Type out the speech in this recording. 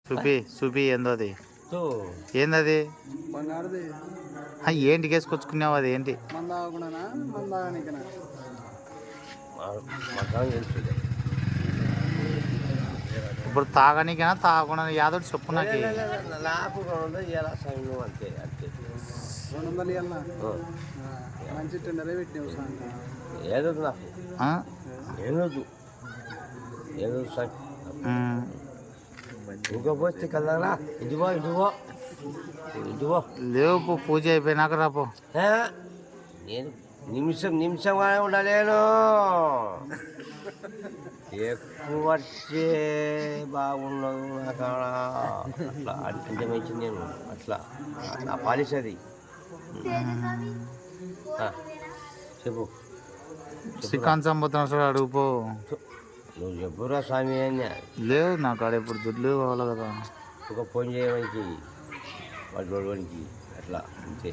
చూపి ఏందో అది తో ఏందది బంగారుది ఏంటి కేసుకొచ్చుకున్నావు అది ఏంటి ఇప్పుడు తాగనీకేనా తాగకుండా యాదోటి చెప్పు నాకు నాకు 200 ఇవ్వాలా సమయం అంతే అంతే 200 ఇవ్వాలా మంచి టెండరే పెట్టినావు ఏదో నాకు ఏదో సార్ ఇంకా పోస్తే కల్లా ఇదిగో ఇదిగో ఇదిగో లేవు పూజ అయిపోయినాక రాపో నేను నిమిషంగానే ఉండలేను ఎక్కువ వచ్చే బాగుండదు నాకు అట్లా అంటే మంచి నేను అట్లా నా పాలిస్ అది చెప్పు శ్రీకాంత్ సంబోతున్నా అడుగుపో నువ్వు చెప్పురా స్వామి అని లేవు నాకు ఆడ ఇప్పుడు దుడ్లు కావాలి కదా ఒక ఫోన్ చేయడానికి వాడికి అట్లా అంతే